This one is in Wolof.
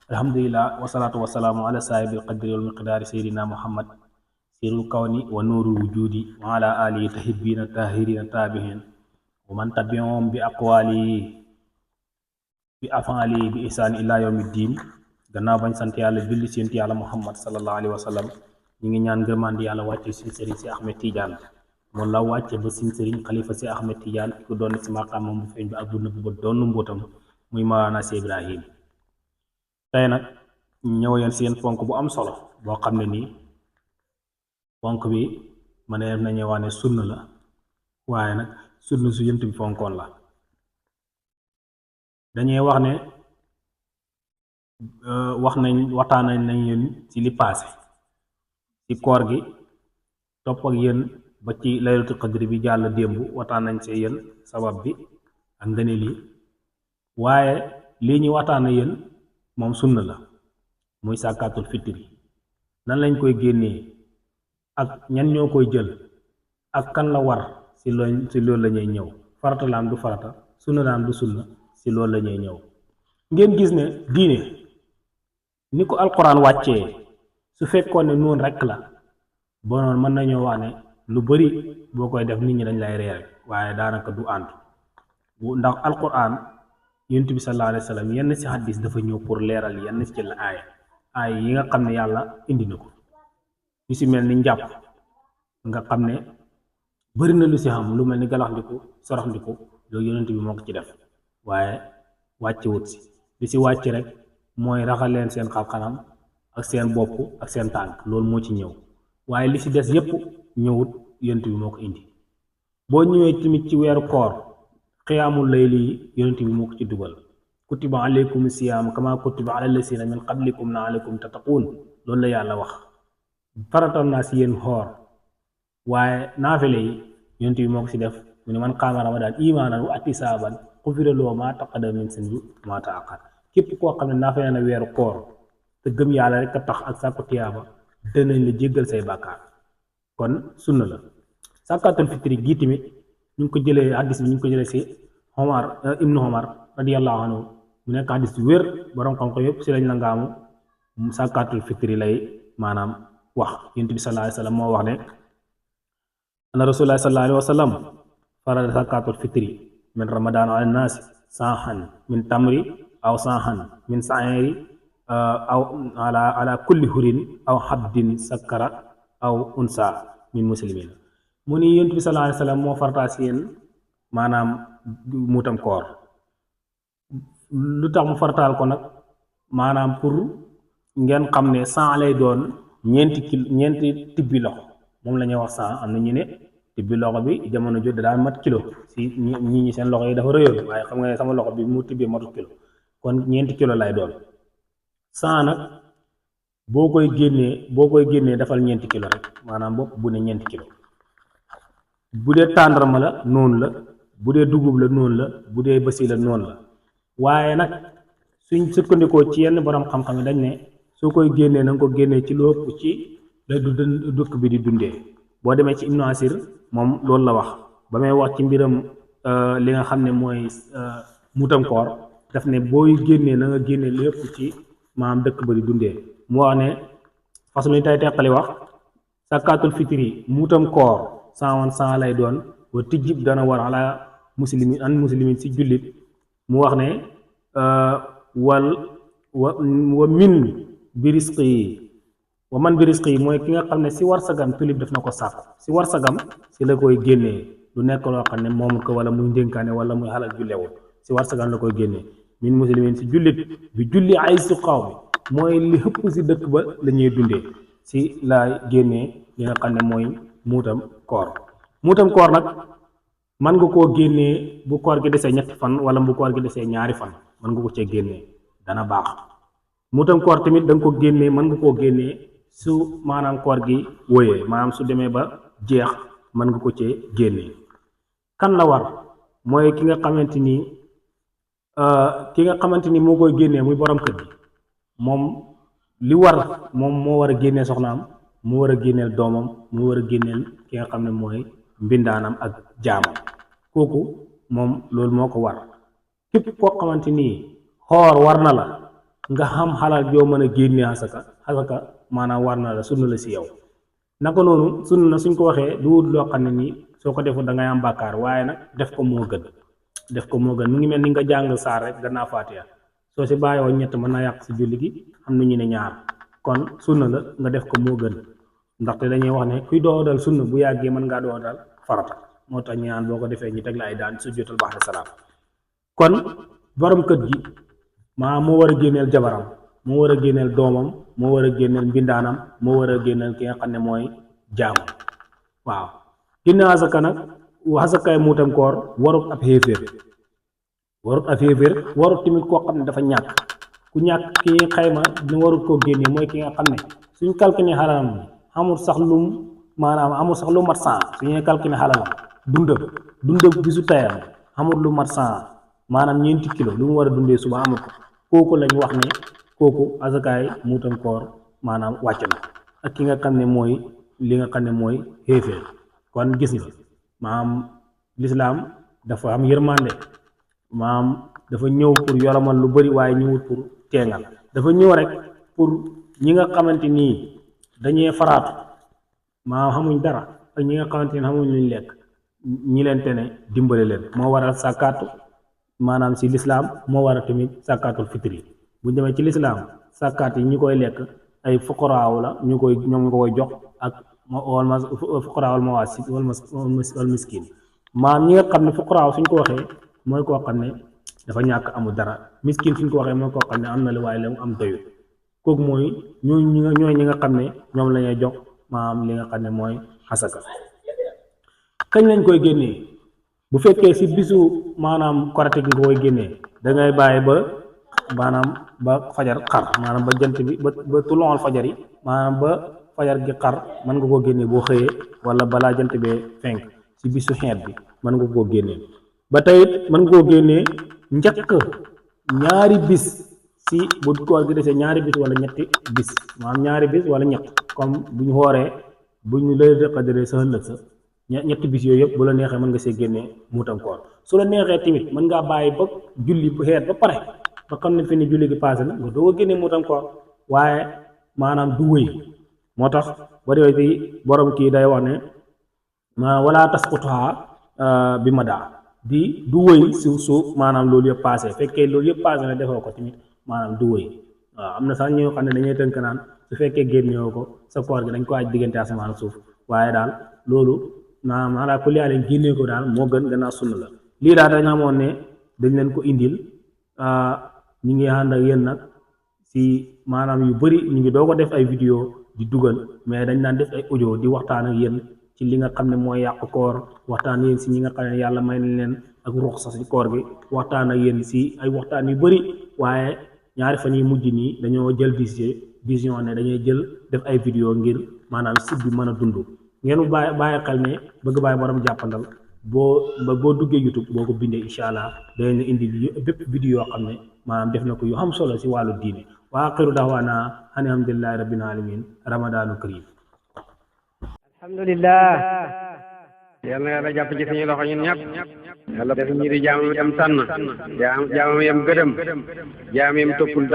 alhamdulillah wasalaatu wasalaamu ala saahibil qadri wal miqdaari seydina muhammad sirul kawni wa nuurul wujudi wa ala alihi tahibina tahirina taabihin wa man tabi'ahum bi aqwali bi afali bi ihsaan ila yawmi diin. Gannaaw bañ sant yàlla julli ci yonent yàlla muhammad sallallahu alayhi wa sallam ñu ngi ñaan ngërmandi yàlla wàcce suñ sëriñ si Ahmed Tidiane moom la wàcce ba suñ sëriñ xalifa si Ahmed Tidiane ki ko doon si maqaamam bu feeñ bi ak bu nëbb ba doon mbootam muy Mawlana Cheikh Ibrahim. tey nag ñëw yeen seen ponk bu am solo boo xam ne nii ponk bi ma ne nañu wax ne sunna la waaye nag sunna su yent bi fonkoon la. dañuy wax ne waxtaan nañ yéen ci li paase ci koor gi topp ak yéen ba ci laylatul qadri bi jàll démb waxtaan nañ see yéen sabab bi ak ngëneel yi waaye lii ñu waxtaan yéen moom sunna la muy sàkkaatul fitri nan lañ koy génnee ak ñan ñoo koy jël ak kan la war ci loolu la ñuy ñëw farata la am du farata sunna la am du sunna ci loolu la ñuy ñëw. ngeen gis ne diine ni ko alquran wàccee su fekkoon ne noonu rekk la boo noonu mën nañoo wax ne lu bari boo koy def nit ñi dañ lay reere waaye daanaka du ànd ndax alquran yonent bi sallallahu alayhi wa sallam yenn ci hadis dafa ñëw pour leeral yenn ci la aaya yi nga xam ne yàlla indi na ko lu ci mel ni njàpp nga xam ne bari na lu ci xam lu mel ni galaxndiku soroxndiku loolu yonent bi moo ko ci def waaye wàcce wut si li ci wàcc rek mooy raxal leen seen xar-xanam ak seen bopp ak seen tànk loolu moo ci ñëw waaye li ci des yépp ñëwut yonent bi moo ko indi. boo ñëwee tamit ci weeru koor xiyaamul layli yonent bi moo ko ci dugal kutiba alaykum siyaam kama kutiba ala lasina min qablikum la'allakum tattaqun loolu la yàlla wax faratal naa si yéen xoor waaye naafile yi yonent bi moo ko ci def mu ne man qaama ramadan imaanan wa ihtisaaban xufira lahu maa taqaddama min zanbihi wa maa ta'akhkhar képp koo xam ne naafile na weeru koor te gëm yàlla rek a tax ak sàkku tiyaaba danañ la jéggal say bàkkaar kon sunna la. sàkkaatul fitri gii tamit ñu ngi ko jëlee hadis bi ñu ngi ko jëlee si Omar ibnu Omar radiyallahu anhu mu nekk hadis bu wér borom xam-xam yëpp si lañ la ngaamu sàkkaatul fitri lay maanaam wax. yonent bi sallallahu alayhi wa sallam moo wax ne anna rasulullah sallallahu alayhi wa sallam farada sàkkaatul fitri min ramadan ala naasi saahan min tamri aw saahan min sairi aw ala kulli hurin aw habdin sakkara aw unsa min muslimin. mu ni yonent bi sallallahu alayhi wa sallam moo fartaa si yéen maanaam muutam koor lu tax mu fartaal ko nag maanaam pour ngeen xam ne 100 lay doon ñeenti tibbi loxo moom la ñuy wax 100 am na ñu ne tibbi loxo bi jamono jot da daan mat kilo si ñi seen loxo yi dafa rëyoon waaye xam nga ne sama loxo bi mu tibbee matut kilo kon ñeenti kilo lay doon 100 nag boo koy génnee defal ñeenti kilo rek maanaam bopp bu ne ñeenti kilo. bu dee tàndarma la noonu la bu dee dugub la noonu la bu dee basi la noonu la waaye nag suñ sukkandikoo ci yenn borom xam-xam yi dañ ne soo koy génnee na nga ko génnee ci lu ëpp ci la dëkk bi di dundee. boo demee ci Ibnu Asir moom loolu la wax ba may wax ci mbiram li nga xam ne mooy muutam koor daf ne booy génnee na nga génnee lu ëpp ci maanaam dëkk ba di dundee. mu wax ne façon yi tay teqali wax sàkkaatul fitri muutam koor 100 lay doon wa tijjib dana war ala muslimin si jullit. mu wax ne wa min birisqi yi wa man birisqi yi mooy ki nga xam ne si war sagam tulib def na ko sàkku si war sagam si la koy génnee lu nekk loo xam ne moomul ko wala muy ndénkaane wala muy xalal jullewul si war sagam la koy génnee. min muslimin si jullit bi julli ay su xaw bi mooy li xëpp si dëkk ba la ñuy dundee si la génnee li nga xam ne mooy muutam koor nag mën nga koo génnee bu koor gi desee ñetti fan wala bu koor gi desee ñaari fan mën nga ko cee génnee dana baax. muutam koor tamit da nga ko génnee mën nga koo génnee su maanaam koor gi wóyee maanaam su demee ba jeex mën nga ko cee génnee. kan la war mooy ki nga xamante ni moo koy génnee muy borom kër gi moom li war moom moo war a génnee soxnaam mu war a génneel doomam mu war a génneel ki nga xam ne mooy mbindaanam ak jaamam kooku moom loolu moo ko war. képp koo xamante ni xoor war na la nga xam xalal joo mën a génne asaka maanaam war na la sunna la si yow naka noonu sunna suñ ko waxee du wut loo xam ne nii soo ko deful da ngay am bàkkaar waaye nag def ko moo gën mu ngi mel ni nga jàng saar rek gannaaw faatiha soo si bàyyoo ñett mën naa yàq si julli gi am na ñu ne ñaar kon sunna la nga def ko moo gën ndaxte dañuy wax ne kuy doodal sunna bu yàggee mën ngaa doodal farata moo tax ñaan boo ko defee ñu teg la ay daan su jotal baax de salaam kon borom kër gi moo war a génneel jabaram moo war a génneel doomam moo war a génneel mbindaanam moo war a génneel ki nga xam ne mooy jaamu waaw génne asaka nag asakaay muutam koor warut ab xéeféer warut tamit koo xam ne dafa ñàkk ku ñàkk ki xayma dina warut koo génnee mooy ki nga xam ne suñ calculé xalalam amul sax lu mat 100 suñuy calculé xalalam dundam bisu tayam amul lu mat 100 maanaam 4 kilo lu mu war a dundee suba amul ko kooku lañ wax ne kooku asakaay muutam koor maanaam wàcc na ak ki nga xam ne mooy li nga xam ne mooy xéeféer kon gis nga maanaam lislaam dafa am yërmande maanaam dafa ñëw pour yolomal lu bari waaye ñëwut pour teengal dafa ñëw rek pour ñi nga xamante nii dañuy faraatu maanaam xamuñ dara ak ñi nga xamante ni xamuñ luñ lekk ñi leen te ne dimbale leen moo waral sàkkaatu maanaam si lislaam moo waral tamit sàkkaatul fitri bu demee ci lislaam sàkkaat yi ñi koy lekk ay fuqaraaw la ñoom nga koy jox ak fuqaraawul mawaasit wal miskin maanaam ñi nga xam ne fuqaraaw suñ ko waxee mooy koo xam ne dafa ñàkk amul dara miskin suñ ko waxee mooy koo xam ne am na li waaye la mu am doyul kooku mooy ñooy ñi nga xam ne ñoom la ñuy jox maanaam li nga xam ne mooy asaka kañ lañ koy génnee bu fekkee si bisu maanaam korite gi nga koy génnee da ngay bàyyi ba fajar xar maanaam ba jant bi ba tulongal fajar yi maanaam ba fajar gi xar mën nga koo génnee boo xëyee wala balaa jant bee fenk si bisu xeet bi mën nga koo génnee ba tey mën nga koo génnee njëkk ñaari bis si bu koor gi desee ñaari bis wala ñetti bis maanaam ñaari bis wala ñett comme bu ñu xooree bu ñu lay xadiree sa ëllëg sa ñetti bis yooyu yëpp bu la neexee mën nga see génnee muutam koor su la neexee tamit mën ngaa bàyyi ba julli bu xeet ba pare ba xam ne fi ni julli gi passé na nga doo ko génnee muutam koor waaye maanaam du wëy moo tax ba demee ci borom kii day wax ne wala tasqutuha bi ma daa di du wëy suuf maanaam loolu yëpp passé fekkee loolu yëpp passé na defoo ko tamit maanaam du wëy waaw am na sax ñoo xam ne dañuy tënk naan su fekkee génnewoo ko sa koor gi dañ ko aj diggante asamaan suuf waaye daal loolu maanaam ku liyaa leen génnee ko daal moo gën gannaaw sunna la lii daal dañ amoon ne dañ leen ko indil ñi ngi ànd ak yéen nag si maanaam yu bari ñu ngi doo ko def ay vidéo di dugal mais dañ daan def ay audio di waxtaan ak yéen ci li nga xam ne mooy yàq koor waxtaan yéen si ñi nga xam ne yàlla may nañ leen ak ruux sax si koor gi waxtaan ak yéen si ay waxtaan yu bari waaye ñaari fan yi mujj nii dañoo jël vision ne dañuy jël def ay vidéo ngir maanaam site bi mën a dund ngeen bàyyi xel ne bëgg bàyyi borom jàppandal boo duggee YouTube boo ko bindee incha allah dañ la indi bépp vidéo yoo xam ne maanaam def na ko yu am solo si wàllu diine wa axiru da'waana ani alhamdulillahi rabbil alamin ramadaanu karim alhamdulillah yal na yàlla jàpp ci suñu loxo ñun ñëpp yàlla def ñi di jaamam yam tànn jaamam yam gëdëm jaam yam toppul